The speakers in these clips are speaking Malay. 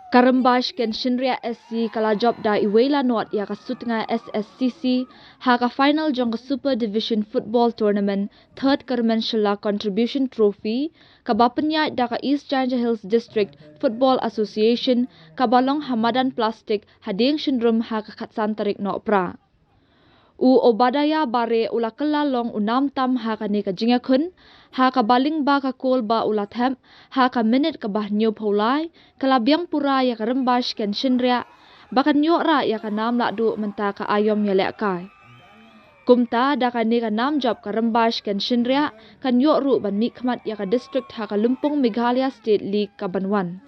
Rymbai Shkenshynriah SC kala job da iwela not iaka Sutnga SSCC haka final jong Super Division Football Tournament third Syllad Contribution Trophy kabapenya da East Jaintia Hills District Football Association kabalong hamadan plastik hading syndrom haka katsantarik no pra. U obadaya bare ula kelalong unam tam haka ni ka jingakun haka baling ba ka kol ba ula them haka minute ka bah nyo paulai kalabiang pura ya ka Rymbai Shkenshynriah bakan nyo ra ya ka nam la du menta ka ayom ya lek kai kumta da ka ni ka nam job ka Rymbai Shkenshynriah kan yo ru ban mikmat ya ka district haka lumpung Meghalaya State League ka banwan.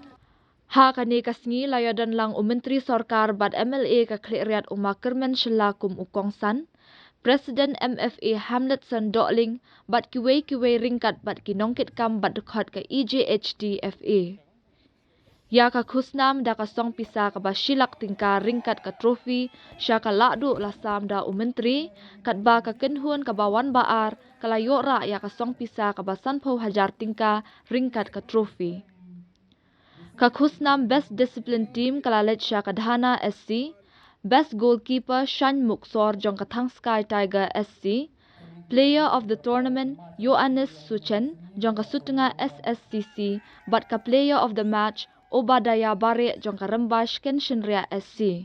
Haka ni kasngi layadan lang Menteri Sorkar bad MLA ka kliriat umakermen syelakum ukongsan, Presiden MFA Hamletson Dokling bad kiwei ringkat bad kinongkit kam bad dekat ke DFA. Ya ka khusnam da ka song pisa ka basilak tingka ringkat ka trofi syaka lakdu lasam da Menteri kat ba ka kenhun ka bawan baar kalayo ra ya ka song pisa ka basan pau hajar tingka ringkat ka trofi. Kakhusnam Best Discipline Team kalalet Syah Kadhana SC, Best Goalkeeper Shan Muksor jong Kathang Sky Tiger SC, Player of the Tournament Yohannes Suchen jong Sutnga SSCC, but ka Player of the Match Obadaya Bare jong Rymbai Shkenshynriah SC.